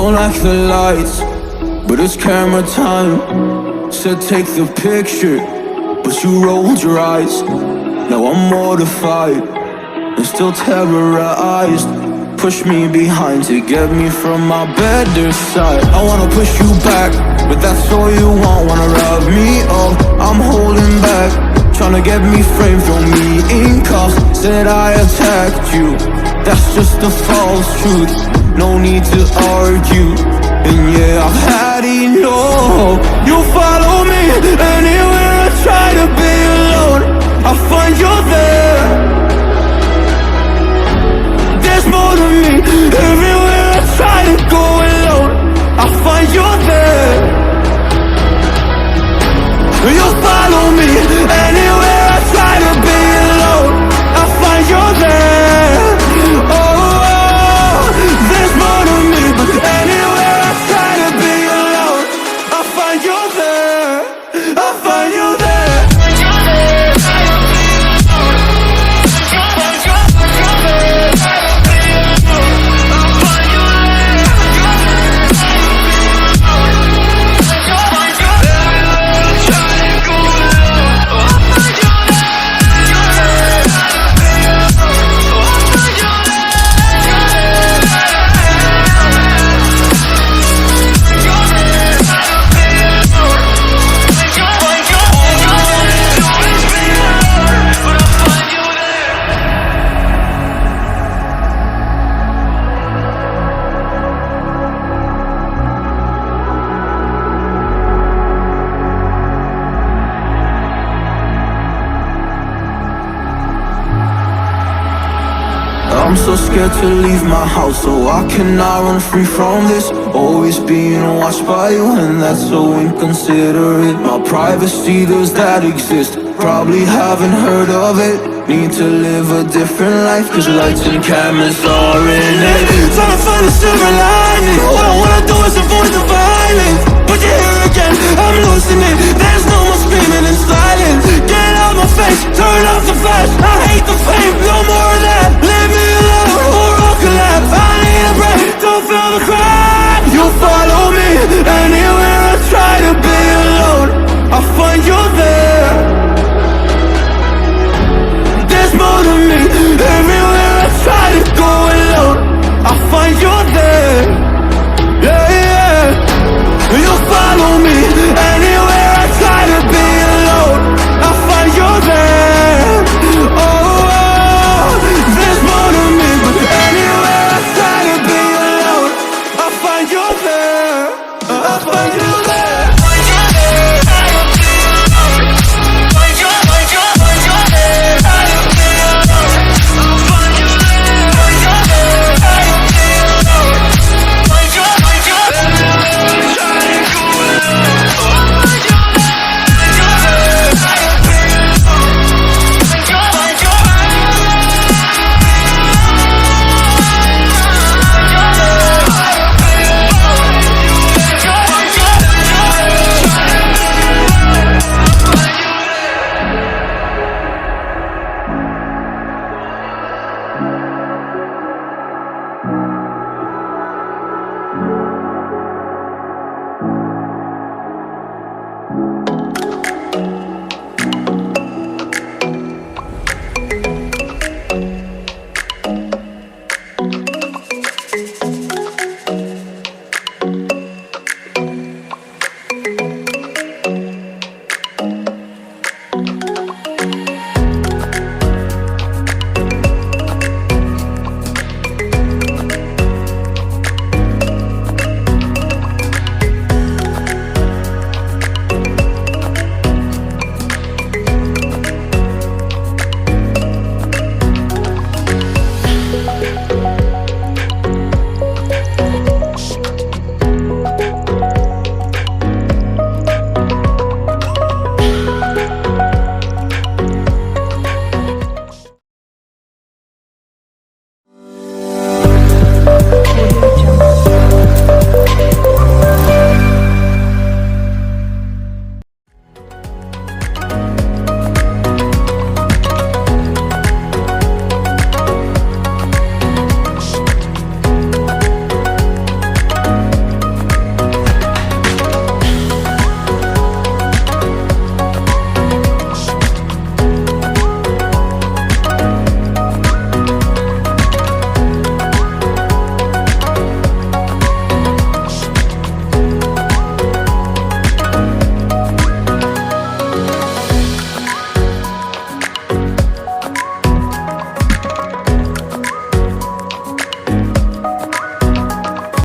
Don't like the lights, but it's camera time. Said take the picture, but you rolled your eyes. Now I'm mortified and still terrorized. Push me behind to get me from my better side. I wanna push you back, but that's all you want. Wanna rub me up, I'm holding back. Tryna get me framed, throw me in cuffs. Said I attacked you, that's just a false truth. No need to argue, and yeah, I've had enough. You follow me anywhere I try to be alone. I find you there. There's more to me. Everywhere I try to go alone, I find you there. You follow me anywhere I try to be alone, I find you there. Oh, there's more to me, but anywhere I try to be alone, I find you there. I find you there. I'm so scared to leave my house, so I cannot run free from this. Always being watched by you, and that's so inconsiderate. My privacy, does that exist? Probably haven't heard of it. Need to live a different life, cause lights and cameras are in it. Trying to find a silver lining. All I wanna do is avoid the violence.